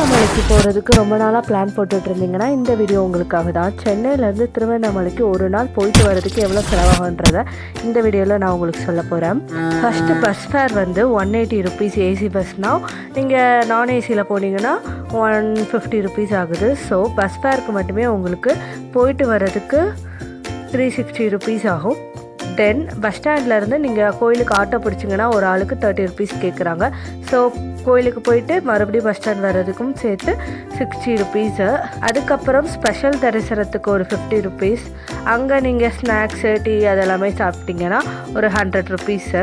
திருவண்ணாமலைக்கு போகிறதுக்கு ரொம்ப நாளாக பிளான் போட்டுட்டு இருந்தீங்கன்னா இந்த வீடியோ உங்களுக்காக தான். சென்னையிலேருந்து திருவண்ணாமலைக்கு ஒரு நாள் போயிட்டு வரதுக்கு எவ்வளோ செலவாகுன்றதை இந்த வீடியோவில் நான் உங்களுக்கு சொல்ல போகிறேன். ஃபஸ்ட்டு பஸ் ஃபேர் வந்து 180 ருபீஸ் ஏசி பஸ்னால், நீங்கள் நான் ஏசியில் போனீங்கன்னா 150 ருபீஸ் ஆகுது. ஸோ பஸ் ஃபேருக்கு மட்டுமே உங்களுக்கு போயிட்டு வர்றதுக்கு 360 ருபீஸ் ஆகும். தென் பஸ் ஸ்டாண்ட்லேருந்து நீங்கள் கோயிலுக்கு ஆட்டோ பிடிச்சிங்கன்னா ஒரு ஆளுக்கு 30 ருபீஸ் கேட்குறாங்க. ஸோ கோயிலுக்கு போயிட்டு மறுபடியும் பஸ் ஸ்டாண்ட் வர்றதுக்கும் சேர்த்து 60 ருபீஸு. அதுக்கப்புறம் ஸ்பெஷல் தரிசனத்துக்கு ஒரு 50 ருபீஸ். அங்கே நீங்கள் ஸ்நாக்ஸு டீ அதெல்லாமே சாப்பிட்டீங்கன்னா ஒரு 100 ருபீஸு.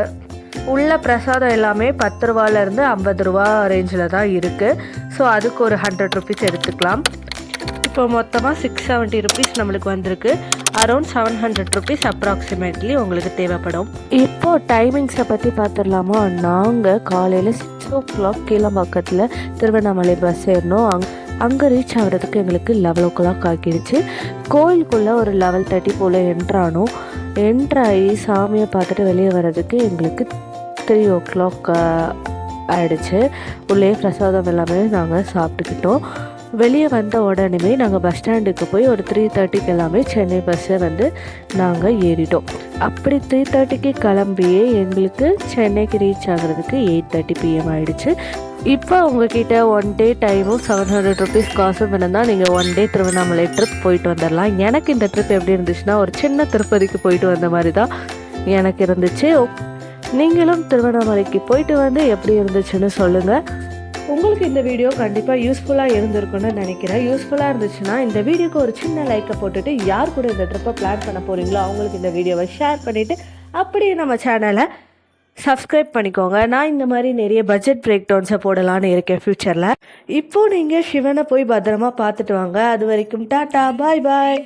உள்ள பிரசாதம் எல்லாமே 10 ரூபாலேருந்து 50 ரூபா ரேஞ்சில் தான் இருக்குது. ஸோ அதுக்கு ஒரு 100 ருபீஸ் எடுத்துக்கலாம். இப்போ மொத்தமாக 670 ருபீஸ் நம்மளுக்கு வந்திருக்கு. அரௌண்ட் 700 ருபீஸ் அப்ராக்சிமேட்லி உங்களுக்கு தேவைப்படும். இப்போது டைமிங்ஸை பற்றி பார்த்துடலாமா? நாங்கள் காலையில் 6 o'clock கீழம்பாக்கத்தில் திருவண்ணாமலை பஸ் ஏறினோம். அங்கே ரீச் ஆகிறதுக்கு எங்களுக்கு 11 o'clock ஆகிடுச்சு. கோயிலுக்குள்ளே ஒரு 11:30 போல் என்ட்ரானோம். என்ட்ராகி சாமியை பார்த்துட்டு வெளியே வர்றதுக்கு எங்களுக்கு 3 o'clock ஆகிடுச்சு. உள்ளே பிரசாதம் எல்லாமே நாங்கள் சாப்பிட்டுக்கிட்டோம். வெளியே வந்த உடனே நாங்கள் பஸ் ஸ்டாண்டுக்கு போய் ஒரு 3:30க்கு எல்லாமே சென்னை பஸ்ஸை வந்து நாங்கள் ஏறிட்டோம். அப்படி 3:30க்கு கிளம்பியே எங்களுக்கு சென்னைக்கு ரீச் ஆகிறதுக்கு 8:30 PM ஆகிடுச்சு. இப்போ உங்ககிட்ட 1 டே டைமும் 700 ருபீஸ் காசும் இருந்தால் நீங்கள் 1 டே திருவண்ணாமலை ட்ரிப் போயிட்டு வந்துடலாம். எனக்கு இந்த ட்ரிப் எப்படி இருந்துச்சுன்னா ஒரு சின்ன திருப்பதிக்கு போயிட்டு வந்த மாதிரி தான் எனக்கு இருந்துச்சு. நீங்களும் திருவண்ணாமலைக்கு போயிட்டு வந்து எப்படி இருந்துச்சுன்னு சொல்லுங்கள். உங்களுக்கு இந்த வீடியோ கண்டிப்பாக யூஸ்ஃபுல்லாக இருந்திருக்குன்னு நினைக்கிறேன். யூஸ்ஃபுல்லாக இருந்துச்சுன்னா இந்த வீடியோக்கு ஒரு சின்ன லைக்கை போட்டுட்டு யார் கூட இந்த ட்ரிப்பை பிளான் பண்ண போகிறீங்களோ அவங்களுக்கு இந்த வீடியோவை ஷேர் பண்ணிவிட்டு அப்படியே நம்ம சேனலை சப்ஸ்கிரைப் பண்ணிக்கோங்க. நான் இந்த மாதிரி நிறைய பட்ஜெட் பிரேக் டவுன்ஸை போடலான்னு இருக்கேன் ஃப்யூச்சரில். இப்போது நீங்கள் சிவனை போய் பத்திரமா பார்த்துட்டு வாங்க. அது வரைக்கும் டாட்டா, பாய் பாய்.